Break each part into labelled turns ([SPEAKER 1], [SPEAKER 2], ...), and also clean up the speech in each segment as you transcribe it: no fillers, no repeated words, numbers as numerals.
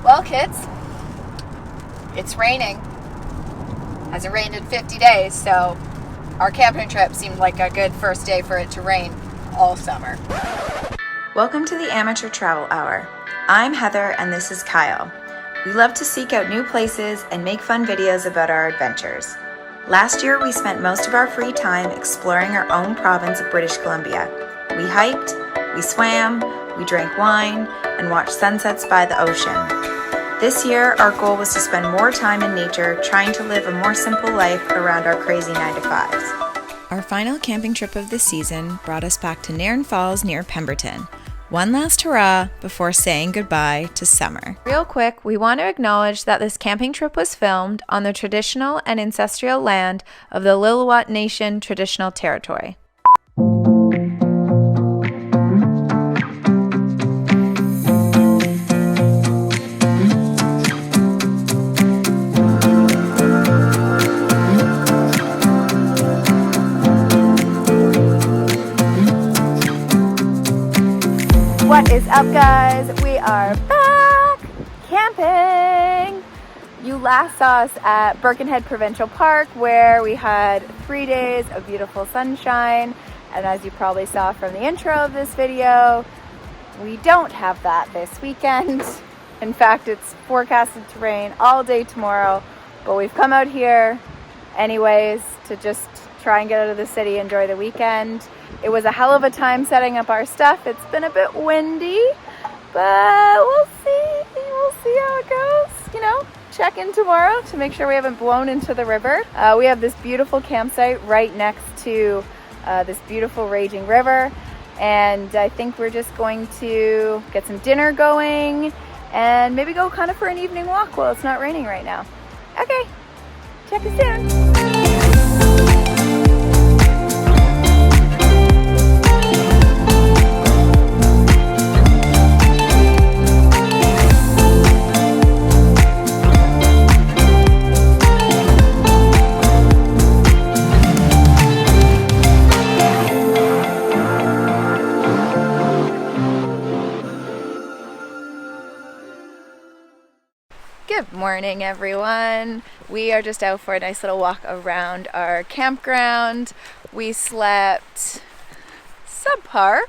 [SPEAKER 1] Well, kids, it's raining. Hasn't rained in 50 days, so our camping trip seemed like a good first day for it to rain all summer.
[SPEAKER 2] Welcome to the Amateur Travel Hour. I'm Heather and this is Kyle. We love to seek out new places and make fun videos about our adventures. Last year, we spent most of our free time exploring our own province of British Columbia. We hiked, we swam, we drank wine, and watched sunsets by the ocean. This year, our goal was to spend more time in nature, trying to live a more simple life around our crazy 9-to-5s. Our final camping trip of the season brought us back to Nairn Falls near Pemberton. One last hurrah before saying goodbye to summer. Real quick, we want to acknowledge that this camping trip was filmed on the traditional and ancestral land of the Lillooet Nation Traditional Territory.
[SPEAKER 3] What is up, guys? We are back camping. You last saw us at Birkenhead Provincial Park, where we had 3 days of beautiful sunshine. And as you probably saw from the intro of this video, we don't have that this weekend. In fact, it's forecasted to rain all day tomorrow, but we've come out here anyways to just try and get out of the city, enjoy the weekend. It was a hell of a time setting up our stuff. It's been a bit windy, but we'll see how it goes. You know, check in tomorrow to make sure we haven't blown into the river. We have this beautiful campsite right next to this beautiful raging river, and I think we're just going to get some dinner going and maybe go kind of for an evening walk while it's not raining right now. Okay, check us in.
[SPEAKER 2] Good morning, everyone. We are just out for a nice little walk around our campground. We slept subpar.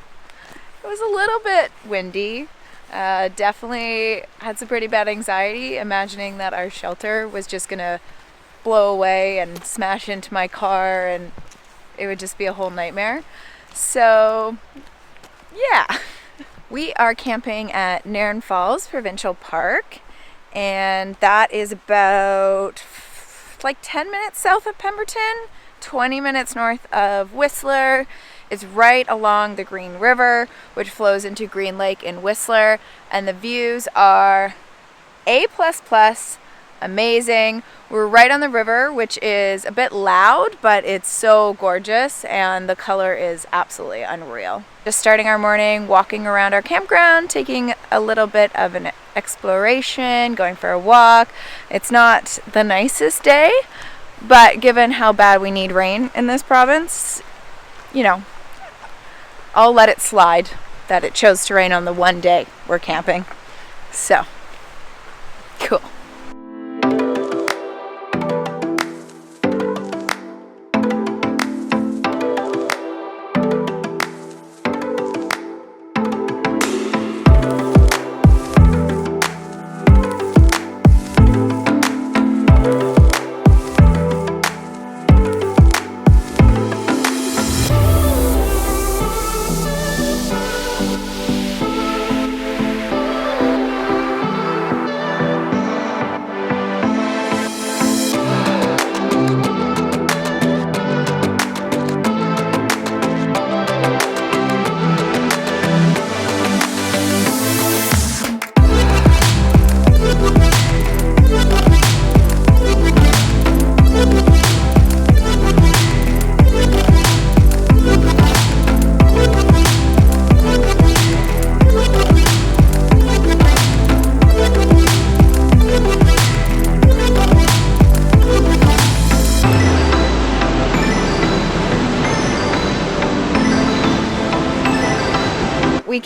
[SPEAKER 2] It was a little bit windy. Definitely had some pretty bad anxiety, imagining that our shelter was just gonna blow away and smash into my car, and it would just be a whole nightmare. So, yeah. We are camping at Nairn Falls Provincial Park. And that is about like 10 minutes south of Pemberton, 20 minutes north of Whistler. It's right along the Green River, which flows into Green Lake in Whistler. And the views are A++, amazing. We're right on the river, which is a bit loud, but it's so gorgeous, and the color is absolutely unreal. Just starting our morning, walking around our campground, taking a little bit of an exploration, going for a walk. It's not the nicest day, but given how bad we need rain in this province, you know, I'll let it slide that it chose to rain on the one day we're camping. So, cool.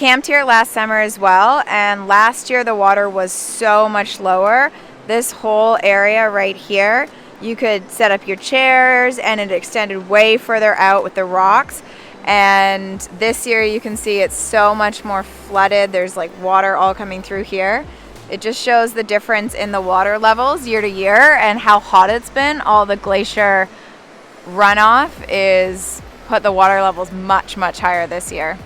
[SPEAKER 2] camped here last summer as well, and last year the water was so much lower. This whole area right here, you could set up your chairs and it extended way further out with the rocks. And this year you can see it's so much more flooded. There's like water all coming through here. It just shows the difference in the water levels year to year and how hot it's been. All the glacier runoff is put the water levels much, much higher this year.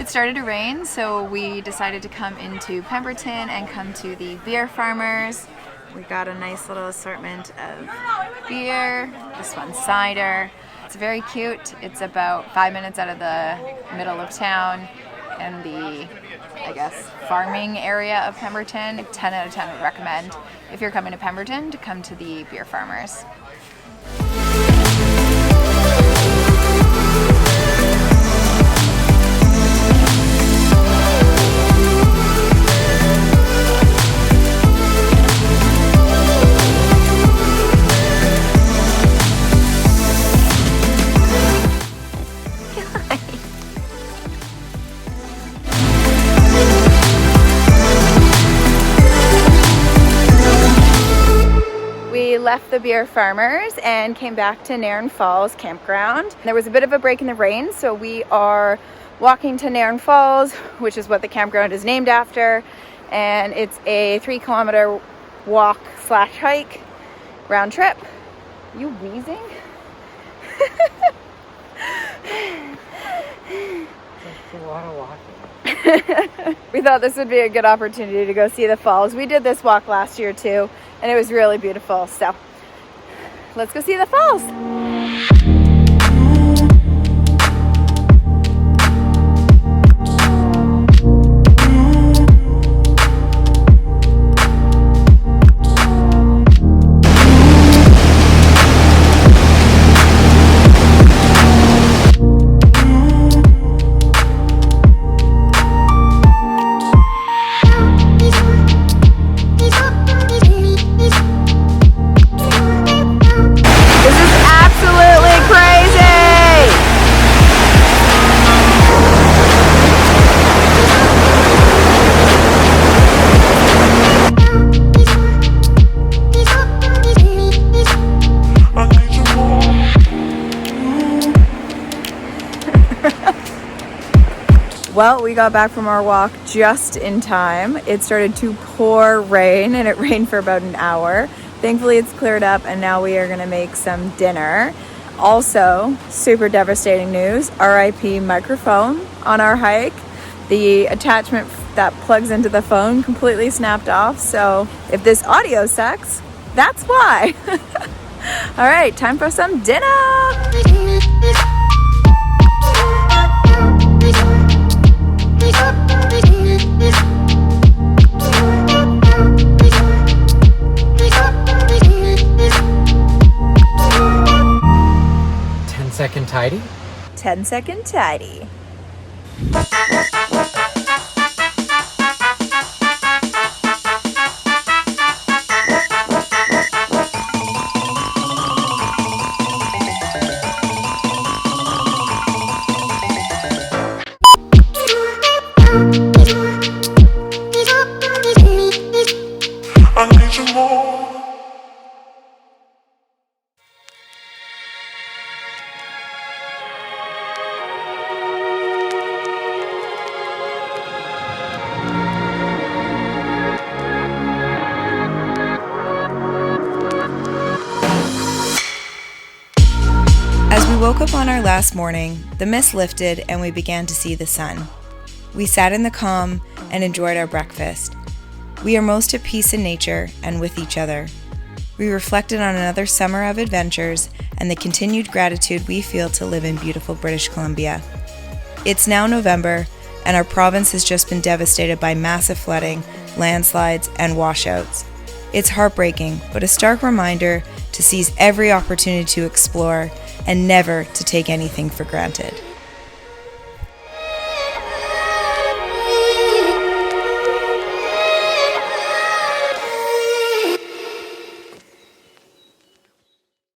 [SPEAKER 2] Started to rain, so we decided to come into Pemberton and come to the beer farmers. We got a nice little assortment of beer. This one's cider. It's very cute. It's about 5 minutes out of the middle of town and the, I guess, farming area of Pemberton. 10 out of 10 would recommend, if you're coming to Pemberton, to come to the beer farmers. We left the beer farmers and came back to Nairn Falls Campground. There was a bit of a break in the rain, so we are walking to Nairn Falls, which is what the campground is named after, and it's a 3-kilometer walk / hike round trip. Are you wheezing? We thought this would be a good opportunity to go see the falls. We did this walk last year too, and it was really beautiful. So let's go see the falls. Well, we got back from our walk just in time. It started to pour rain, and it rained for about an hour. Thankfully, it's cleared up, and now we are gonna make some dinner. Also, super devastating news, RIP microphone on our hike. The attachment that plugs into the phone completely snapped off, so if this audio sucks, that's why. All right, time for some dinner.
[SPEAKER 4] 10-second tidy?
[SPEAKER 2] 10-second tidy. As we woke up on our last morning, the mist lifted and we began to see the sun. We sat in the calm and enjoyed our breakfast. We are most at peace in nature and with each other. We reflected on another summer of adventures and the continued gratitude we feel to live in beautiful British Columbia. It's now November, and our province has just been devastated by massive flooding, landslides, and washouts. It's heartbreaking, but a stark reminder
[SPEAKER 5] to seize every opportunity to explore, and never to take anything for granted.